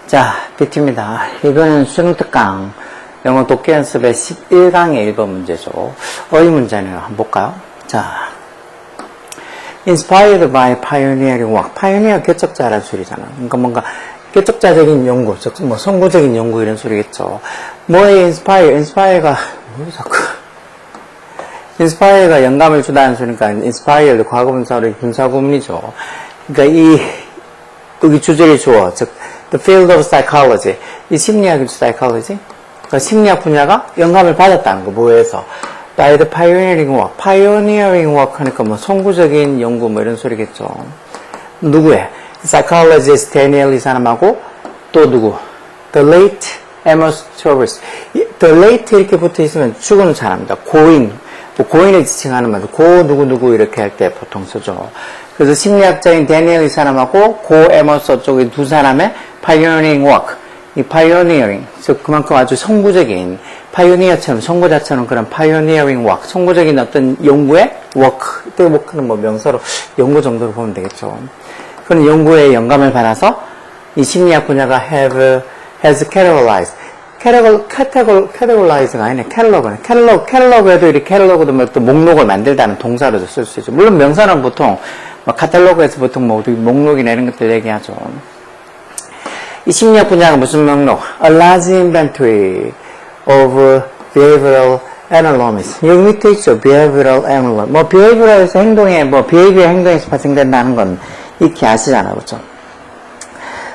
자, 비트입니다. 이거는 수능 특강 영어 독해 연습의 11강의 1번 문제죠. 어휘 문제네요. 한번 볼까요? 자, inspired by pioneering work. pioneer 개척자라는 소리잖아. 그러니까 뭔가 개척자적인 연구, 즉 뭐 선구적인 연구 이런 소리겠죠. 뭐에 inspire가 뭐 자꾸 inspire가 영감을 주다는 소리니까 inspired 과거분사로 분사구문이죠. 그러니까 여기 주제를 주어, 즉 the field of psychology. 이 심리학이죠, psychology. 그러니까 심리학 분야가 영감을 받았다는 거, 뭐에서? by the pioneering work. pioneering work 하니까 뭐 선구적인 연구 뭐 이런 소리겠죠. 누구의? psychologist 데니엘 이 사람하고 또 누구? the late Amos Tversky. the late 이렇게 붙어 있으면 죽은 사람입니다. 고인. 뭐 고인을 지칭하는 말도 고 누구 이렇게 할 때 보통 쓰죠. 그래서 심리학자인 데니엘 이 사람하고 고 에머스 쪽의 두 사람의 pioneering work. 이 pioneering, 즉 그만큼 아주 선구적인 파이오니어처럼 선구자처럼 그런 pioneering work, 선구적인 어떤 연구의 work, 이때 work는 뭐 명사로 연구 정도로 보면 되겠죠. 그런 연구에 영감을 받아서 이 심리학 분야가 has categorized. categorize가 아니네. catalog에도 이렇게 catalog도 뭐 또 목록을 만들다는 동사로도 쓸 수 있죠. 물론 명사는 보통 카탈로그에서 보통 뭐 목록이나 이런 것들 얘기하죠. 이 심리학 분야가 무슨 목록? A large inventory of behavioral analomies. 여기 밑에 있죠. behavioral analomy. 뭐 behavioral에서 behavior 행동에서 발생된다는 건 익히 아시잖아요. 그렇죠?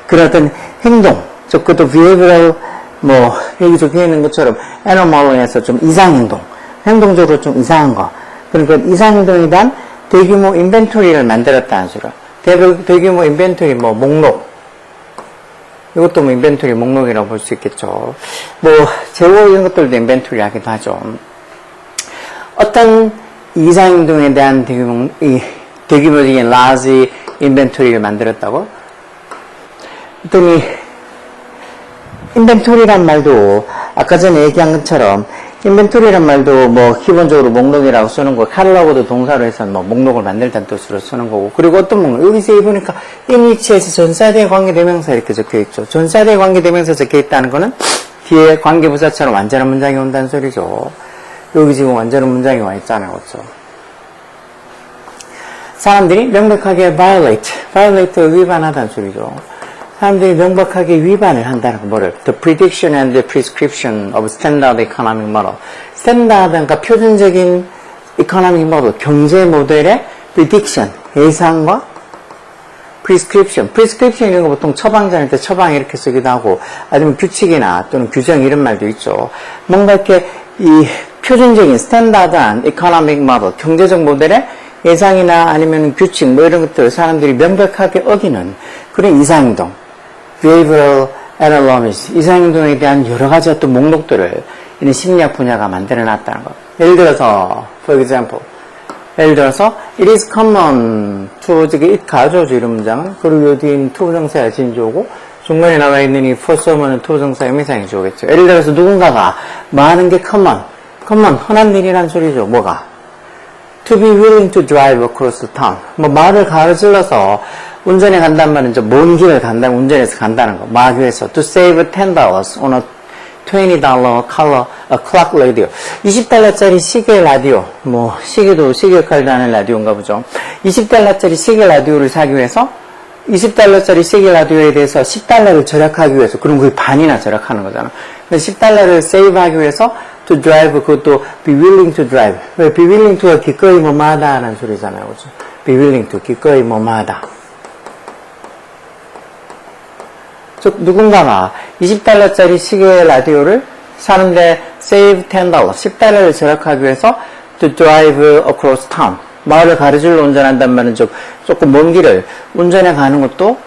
그런 어떤 행동, 즉 그것도 behavioral 뭐 여기 적혀 있는 것처럼 anomaly에서 좀 이상 행동, 행동적으로 좀 이상한 거. 그러니까 이상 행동에 대한 대규모 인벤토리를 만들었다는 소리야. 대규모 인벤토리 뭐 목록. 이것도 뭐 인벤토리 목록이라고 볼 수 있겠죠. 뭐 재고 이런 것들도 인벤토리 하기도 하죠. 어떤 이상 행동에 대한 대규모적인 large 인벤토리를 만들었다고? 했더니 인벤토리란 말도 아까 전에 얘기한 것처럼 인벤토리란 말도 뭐 기본적으로 목록이라고 쓰는 거, 카탈로그도 동사로 해서 뭐 목록을 만들다는 뜻으로 쓰는 거고, 그리고 어떤 목록, 여기서 보니까 in which에서 전사대 관계대명사 이렇게 적혀 있죠. 전사대 관계대명사 적혀 있다는 거는 뒤에 관계부사처럼 완전한 문장이 온다는 소리죠. 여기 지금 완전한 문장이 와 있잖아요. 그렇죠? 사람들이 명백하게 violate 위반하다는 소리죠. 사람들이 명백하게 위반을 한다는 거, 뭐를? The prediction and the prescription of standard economic model. 스탠다드가 표준적인 economic model, 경제 모델의 prediction, 예상과 prescription. prescription 이런 거 보통 처방전일 때 처방 이렇게 쓰기도 하고, 아니면 규칙이나 또는 규정 이런 말도 있죠. 뭔가 이렇게 이 표준적인 스탠다드한 economic model, 경제적 모델의 예상이나 아니면 규칙 뭐 이런 것들을 사람들이 명백하게 어기는 그런 이상행동. behavioral analomies, 이상행동에 대한 여러 가지 어떤 목록들을 이런 심리학 분야가 만들어 놨다는 것. 예를 들어서, for example, it is common to, it 가져오죠, 이런 문장은. 그리고 요 뒤엔 to 부정사야 진주어고, 중간에 나와 있는 이 for someone은 to 부정사 의미상이 주어겠죠. 예를 들어서 누군가가 많은 게 common, 흔한 일이란 소리죠. 뭐가? to be willing to drive across the town. 뭐 말을 가로질러서 운전해 간단 말은 먼 길을 운전해서 간다는 거. 마귀에서 to save $10 on a $20 color clock radio. $20짜리 시계 라디오. 뭐 시계 역할도 하는 라디오인가 보죠. $20짜리 시계 라디오를 사기 위해서 20달러짜리 시계 라디오에 대해서 10달러를 절약하기 위해서, 그럼 그게 반이나 절약하는 거잖아. 10달러를 세이브하기 위해서 to drive, 그것도 be willing to drive. 왜 be willing to가 기꺼이 뭐뭐하다 라는 소리잖아요. 그죠? be willing to, 기꺼이 뭐뭐하다. 즉, 누군가가 20달러짜리 시계 라디오를 사는데 save $10, 10달러를 절약하기 위해서 to drive across town. 마을을 가로질러 운전한단 말은 조금 먼 길을 운전해 가는 것도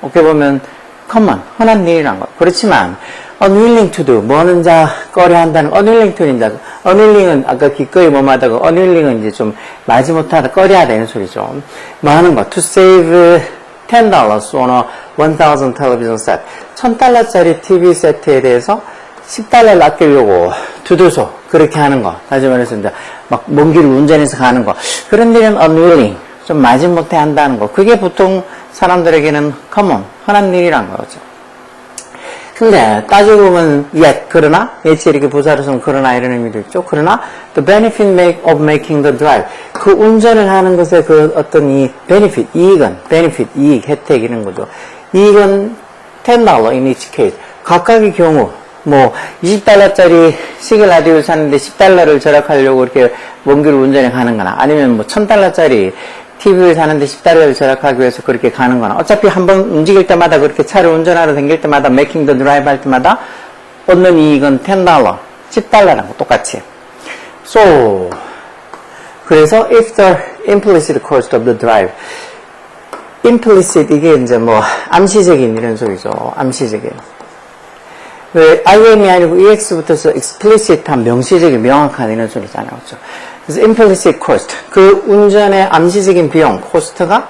어떻게 보면 common, 흔한 일이란 거. 그렇지만 unwilling to do, 뭐 하는 자 꺼려한다는 unwilling to인 자. unwilling은 아까 기꺼이 뭐하다고, unwilling은 이제 좀 마지 못하다, 꺼려야 되는 소리죠. 뭐 하는 거, to save $10 on a 1,000 television set. $1,000짜리 TV 세트에 대해서 10달러를 아끼려고 두두소 그렇게 하는 거. 다시 말해서 이제 막 먼 길을 운전해서 가는 거. 그런 일은 unwilling. 좀 마지못해 한다는 거. 그게 보통 사람들에게는 common, 흔한 일이란 거죠. 근데 따지고 보면 yet, 그러나 예치 이렇게 부사로 쓰면 그러나 이런 의미도 있죠. 그러나 the benefit of making the drive. 그 운전을 하는 것에 그 어떤 이 benefit, 이익, 혜택 이런 거죠. 이익은 $10 in each case. 각각의 경우 뭐 20달러짜리 시계 라디오를 샀는데 10달러를 절약하려고 이렇게 먼 길을 운전해 가는 거나 아니면 뭐 1000달러짜리 TV를 사는데 10달러를 절약하기 위해서 그렇게 가는 거나 어차피 한번 움직일 때마다 그렇게 차를 운전하러 다닐 때마다 making the drive 할 때마다 얻는 이익은 $10, 10달러라고 똑같이. So, 그래서 if the implicit cost of the drive implicit 이게 이제 뭐 암시적인 이런 소리죠. 암시적인. 왜 IM이 아니고 EX부터서 explicit한 명시적인 명확한 이런 소리잖아요. 그렇죠? 그래서 implicit cost 그 운전의 암시적인 비용 코스트가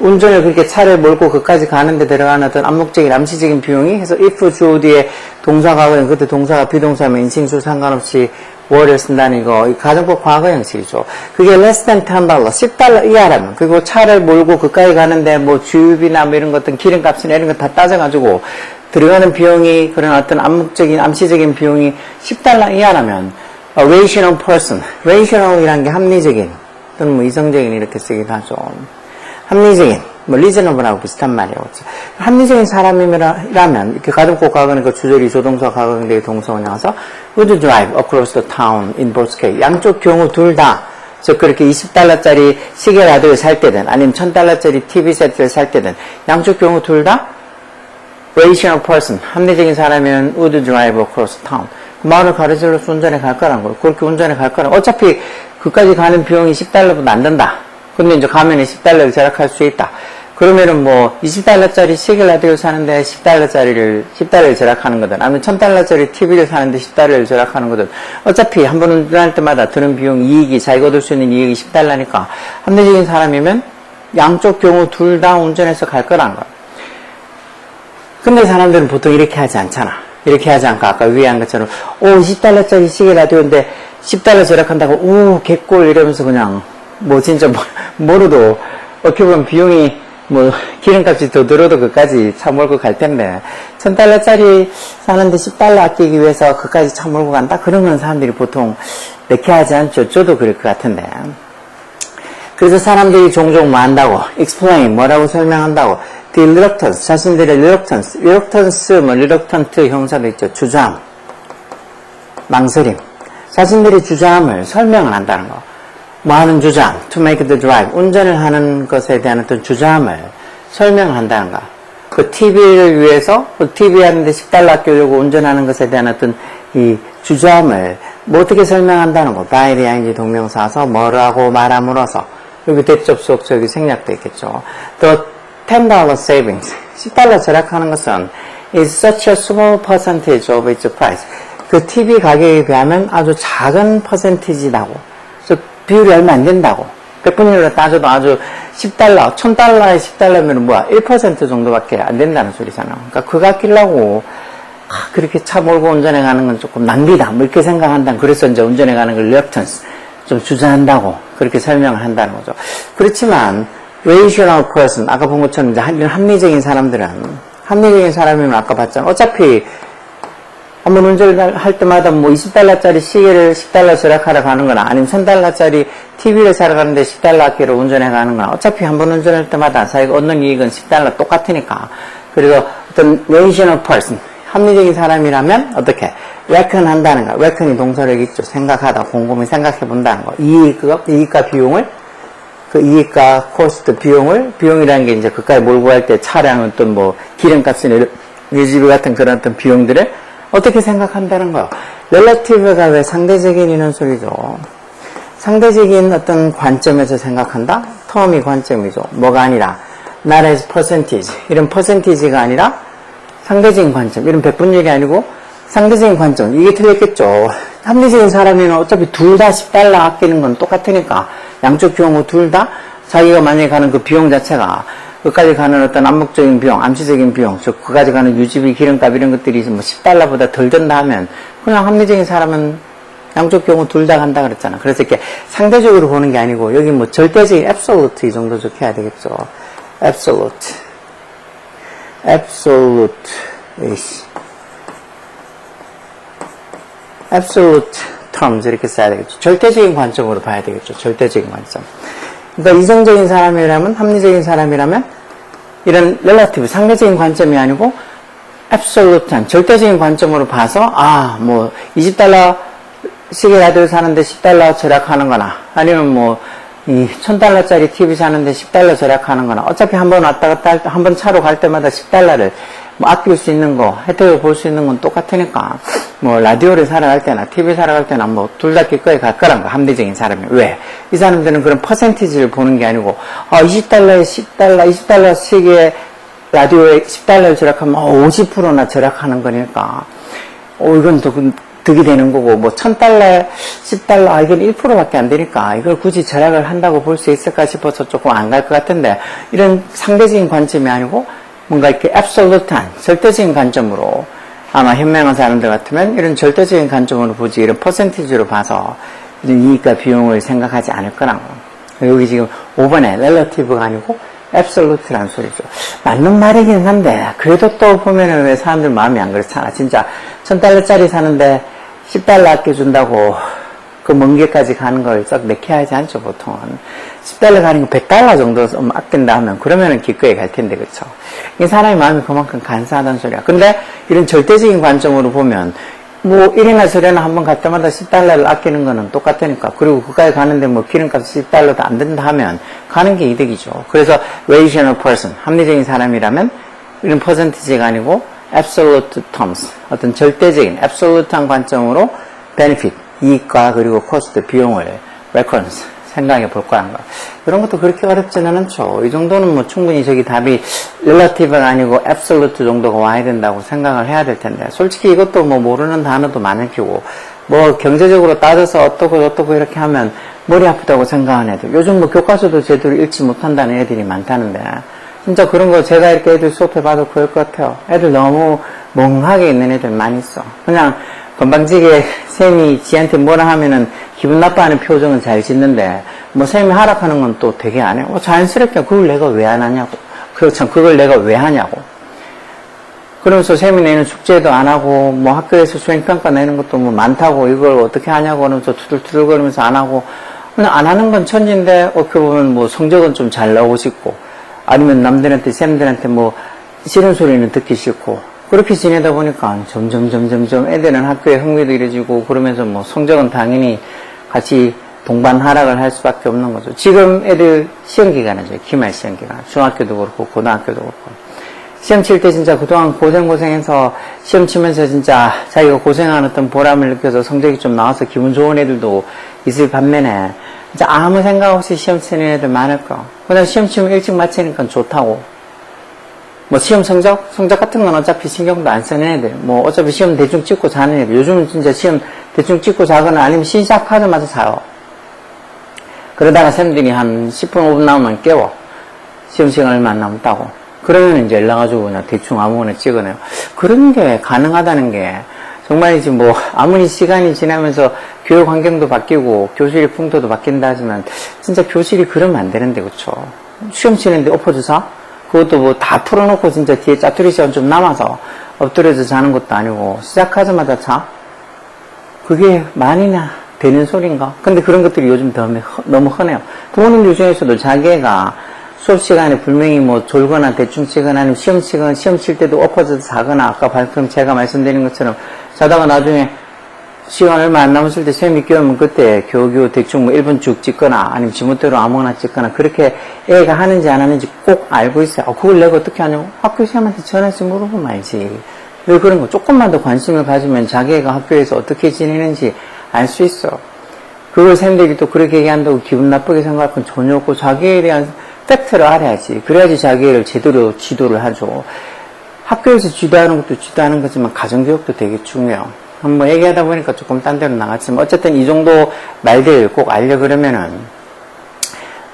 운전을 그렇게 차를 몰고 그까지 가는데 들어가는 어떤 암묵적인 암시적인 비용이 해서 if 주어 뒤에 동사가 하거든 그때 동사가 비동사면 인칭수 상관없이 what을 쓴다는 거 가정법 과거 형식이죠. 그게 less than $10 $10 이하라면 그리고 차를 몰고 그까지 가는데 뭐 주유비나 뭐 이런 것들 기름값이나 이런 거 다 따져가지고 들어가는 비용이 그런 어떤 암묵적인 암시적인 비용이 $10 이하라면 rational person, rational이라는 게 합리적인 또는 뭐 이성적인 이렇게 쓰기도 하죠. 합리적인, 뭐 reasonable하고 비슷한 말이에요. 그렇죠? 합리적인 사람이라면 이렇게 가정법 과거는 그 주절이 조동사 과거인데 동사원이 나와서 would drive across the town in both case. 양쪽 경우 둘 다 즉 그렇게 20달러짜리 시계 라디오를 살 때든 아니면 1000달러짜리 TV 세트를 살 때든 양쪽 경우 둘 다 rational person, 합리적인 사람이면 would drive across town. 마을을 가로질러서 운전해 갈 거란 거예요. 그렇게 운전해 갈 거란 어차피 그까지 가는 비용이 $10보다 안 든다. 근데 이제 가면은 $10를 절약할 수 있다. 그러면은 뭐 20달러짜리 시계 라디오 사는데 10달러를 절약하는 거든 아니면 1000달러짜리 TV를 사는데 10달러를 절약하는 거든 어차피 한 번 운전할 때마다 드는 비용 이익이 자기가 얻을 수 있는 이익이 $10니까 합리적인 사람이면 양쪽 경우 둘 다 운전해서 갈 거란 거예요. 근데 사람들은 보통 이렇게 하지 않잖아. 이렇게 하지 않고 아까 위에 한 것처럼 20달러짜리 시계 라디오인데 10달러 절약한다고 오 개꿀 이러면서 그냥 뭐 진짜 모르도 어떻게 보면 비용이 뭐 기름값이 더 들어도 그까지 차 몰고 갈 텐데 1000달러짜리 사는데 10달러 아끼기 위해서 그까지 차 몰고 간다? 그런 건 사람들이 보통 이렇게 하지 않죠. 저도 그럴 것 같은데 그래서 사람들이 종종 뭐 한다고 explain 뭐라고 설명한다고 the reluctance 자신들의 reluctance 뭐 reluctant 형사도 있죠. 주저함 망설임 자신들의 주저함을 설명을 한다는 거 뭐 하는 주저함 to make the drive 운전을 하는 것에 대한 어떤 주저함을 설명을 한다는 거 그 TV를 위해서 그 TV 하는데 $10 아끼려고 운전하는 것에 대한 어떤 이 주저함을 뭐 어떻게 설명한다는 거 by the ing 동명사서 뭐라고 말함으로써 여기 대접속 여기 생략도 있겠죠. The $10 savings 10달러 절약하는 것은 is such a small percentage of its price 그 TV 가격에 비하면 아주 작은 퍼센티지라고 그래서 비율이 얼마 안 된다고 100분율로 따져도 아주 10달러 1000달러에 10달러면 뭐야 1% 정도밖에 안 된다는 소리잖아. 그러니까 그거 아끼려고 그렇게 차 몰고 운전해 가는 건 조금 낭비다 뭐 이렇게 생각한다. 그래서 이제 운전해 가는 걸 reluctance 좀 주저한다고 그렇게 설명을 한다는 거죠. 그렇지만 rational person 아까 본 것처럼 이제 합리적인 사람이면 아까 봤잖아. 어차피 한번 운전을 할 때마다 뭐 20달러짜리 시계를 $10 절약하러 가는 거나 아니면 1000달러짜리 TV를 사러 가는데 $10 아끼러 운전해 가는 거나 어차피 한번 운전할 때마다 자기가 얻는 이익은 $10 똑같으니까. 그래서 어떤 rational person 합리적인 사람이라면 어떻게 reckon 한다는 거. reckon이 동사력이 있죠. 생각하다 곰곰이 생각해 본다는 거. 이익과 비용을 그 이익과 코스트 비용이라는 게 이제 그까지 몰고 갈 때 차량 어떤 뭐 기름값이나 유지비 같은 그런 어떤 비용들을 어떻게 생각한다는 거예요. relative가 왜 상대적인 이런 소리죠. 상대적인 어떤 관점에서 생각한다? term이 관점이죠. 뭐가 아니라 not as percentage 이런 percentage가 아니라 상대적인 관점 이런 백분율이 아니고 상대적인 관점 이게 틀렸겠죠. 합리적인 사람이면 어차피 둘 다 $10 아끼는 건 똑같으니까 양쪽 경우 둘 다 자기가 만약에 가는 그 비용 자체가 그까지 가는 어떤 암묵적인 비용, 암시적인 비용, 즉 그까지 가는 유지비, 기름값 이런 것들이 뭐 10달러보다 덜 든다 하면 그냥 합리적인 사람은 양쪽 경우 둘 다 간다 그랬잖아. 그래서 이렇게 상대적으로 보는 게 아니고 여기 뭐 절대적인 absolute 이 정도 적혀야 되겠죠. absolute terms 이렇게 써야 되겠죠. 절대적인 관점으로 봐야 되겠죠. 절대적인 관점. 그러니까 이성적인 사람이라면, 합리적인 사람이라면 이런 relative, 상대적인 관점이 아니고 absolute한, 절대적인 관점으로 봐서 뭐 20달러 시계 라디오 사는데 10달러 절약하는 거나 아니면 뭐 이 1000달러짜리 TV 사는데 10달러 절약하는 거나 어차피 한 번 왔다 갔다 할 때, 한 번 차로 갈 때마다 10달러를 뭐 아낄 수 있는 거, 혜택을 볼 수 있는 건 똑같으니까 뭐 라디오를 사러 갈 때나 TV 사러 갈 때나 뭐 둘 다 기꺼이 갈 거란 거, 합리적인 사람이. 왜? 이 사람들은 그런 퍼센티지를 보는 게 아니고 20달러에 10달러, 20달러 시계 라디오에 10달러를 절약하면 50%나 절약하는 거니까 이건 더 득이 되는 거고, 뭐 1000달러에 10달러, 이건 1%밖에 안 되니까 이걸 굳이 절약을 한다고 볼 수 있을까 싶어서 조금 안 갈 것 같은데, 이런 상대적인 관점이 아니고 뭔가 이렇게 absolute한 절대적인 관점으로, 아마 현명한 사람들 같으면 이런 절대적인 관점으로 보지 이런 퍼센티지로 봐서 이런 이익과 비용을 생각하지 않을 거라고. 여기 지금 5번에 relative가 아니고 absolute라는 소리죠. 맞는 말이긴 한데 그래도 또 보면은 왜 사람들 마음이 안 그렇잖아. 진짜 1000달러짜리 사는데 10달러 아껴준다고 그 먼 길까지 가는 걸 썩 내키하지 않죠, 보통은. 10달러 가는 거 100달러 정도 아낀다 하면 그러면은 기꺼이 갈 텐데, 그쵸? 이 사람의 마음이 그만큼 간사하다는 소리야. 근데 이런 절대적인 관점으로 보면 뭐 이래나 저래나 한번 갈 때마다 10달러를 아끼는 거는 똑같으니까. 그리고 그까지 가는데 뭐 기름값 10달러도 안 든다 하면 가는 게 이득이죠. 그래서 rational person, 합리적인 사람이라면 이런 퍼센티지가 아니고 absolute terms, 어떤 절대적인 absolute한 관점으로 benefit, 이익과 그리고 cost, 비용을 reference, 생각해 볼 거란 거. 이런 것도 그렇게 어렵지는 않죠. 이 정도는 뭐 충분히 저기 답이 relative가 아니고 absolute 정도가 와야 된다고 생각을 해야 될 텐데, 솔직히 이것도 뭐 모르는 단어도 많을 끼고, 뭐 경제적으로 따져서 어떻고 이렇게 하면 머리 아프다고 생각하는 애들, 요즘 뭐 교과서도 제대로 읽지 못한다는 애들이 많다는데, 진짜 그런 거 제가 이렇게 애들 수업해봐도 그럴 것 같아요. 애들 너무 멍하게 있는 애들 많이 있어. 그냥 건방지게 쌤이 지한테 뭐라 하면은 기분 나빠하는 표정은 잘 짓는데, 뭐 쌤이 하락하는 건 또 되게 안 해. 자연스럽게 그걸 내가 왜 안 하냐고. 그걸 내가 왜 하냐고. 그러면서 쌤이 내는 숙제도 안 하고, 뭐 학교에서 수행평가 내는 것도 뭐 많다고, 이걸 어떻게 하냐고 하면서 투덜투덜거리면서 안 하고, 그냥 안 하는 건 천지인데, 어떻게 보면 뭐 성적은 좀 잘 나오고 싶고, 아니면 남들한테, 쌤들한테 뭐 싫은 소리는 듣기 싫고, 그렇게 지내다 보니까 점점 애들은 학교에 흥미도 이래지고, 그러면서 뭐 성적은 당연히 같이 동반 하락을 할 수밖에 없는 거죠. 지금 애들 시험 기간이죠. 기말 시험 기간. 중학교도 그렇고 고등학교도 그렇고. 시험 칠 때 진짜 그동안 고생해서 시험 치면서 진짜 자기가 고생한 어떤 보람을 느껴서 성적이 좀 나와서 기분 좋은 애들도 있을 반면에 진짜 아무 생각 없이 시험 치는 애들 많을 거. 그냥 시험 치면 일찍 마치니까 좋다고. 뭐 시험 성적 같은 건 어차피 신경도 안 쓰는 애들, 뭐 어차피 시험 대충 찍고 자는 애들, 요즘은 진짜 시험 대충 찍고 자거나 아니면 시작하자마자 자요. 그러다가 쌤들이 한 10분 5분 남으면 깨워. 시험 시간 얼마 안 남았다고. 그러면 이제 연락가지고 그냥 대충 아무거나 찍어내요. 그런 게 가능하다는 게 정말이지. 뭐 아무리 시간이 지나면서 교육 환경도 바뀌고 교실의 풍토도 바뀐다 하지만 진짜 교실이 그러면 안 되는데, 그쵸? 시험 치는데 엎어져서 그것도 뭐 다 풀어놓고 진짜 뒤에 짜투리 시간 좀 남아서 엎드려서 자는 것도 아니고 시작하자마자 자? 그게 많이나 되는 소린가? 근데 그런 것들이 요즘 너무 흔해요. 부모님들 중에서도 자기 애가 수업 시간에 분명히 뭐 졸거나 대충 치거나 아니면 시험 칠 때도 엎어져서 자거나, 아까 방금 제가 말씀드린 것처럼 자다가 나중에 시간 얼마 안 남았을 때 쌤이 끼우면 그때 겨우겨우 대충 뭐 1분 쭉 찍거나 아니면 지멋대로 아무거나 찍거나, 그렇게 애가 하는지 안 하는지 꼭 알고 있어요. 그걸 내가 어떻게 하냐고? 학교 쌤한테 전화해서 물어보면 알지. 왜 그런 거 조금만 더 관심을 가지면 자기 애가 학교에서 어떻게 지내는지 알 수 있어. 그걸 쌤들이 또 그렇게 얘기한다고 기분 나쁘게 생각할 건 전혀 없고, 자기에 대한 팩트를 알아야지. 그래야지 자기 애를 제대로 지도를 하죠. 학교에서 지도하는 것도 지도하는 거지만 가정교육도 되게 중요해요. 한번 얘기하다 보니까 조금 딴 데로 나갔지만 어쨌든 이 정도 말들 꼭 알려 그러면은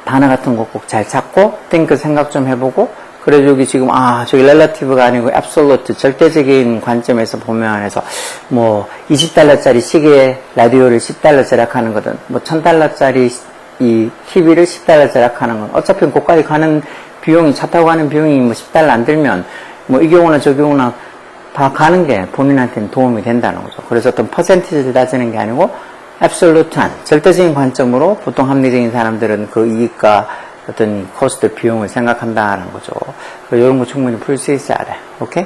단어 같은 거 꼭 잘 찾고 think 생각 좀 해보고 그래 여기 지금 저기 relative가 아니고 absolute 절대적인 관점에서 보면서 뭐 20달러짜리 시계 라디오를 10달러짜리 하는 거든 뭐 1000달러짜리 이 TV를 10달러짜리 하는 건 어차피 고가에 가는 비용이 차 타고 가는 비용이 뭐 10달러 안 들면 뭐 이 경우나 저 경우나 다 가는 게 본인한테는 도움이 된다는 거죠. 그래서 어떤 퍼센티지를 따지는 게 아니고 absolute한 절대적인 관점으로 보통 합리적인 사람들은 그 이익과 어떤 코스트 비용을 생각한다는 거죠. 이런 거 충분히 풀 수 있어야 돼. 오케이?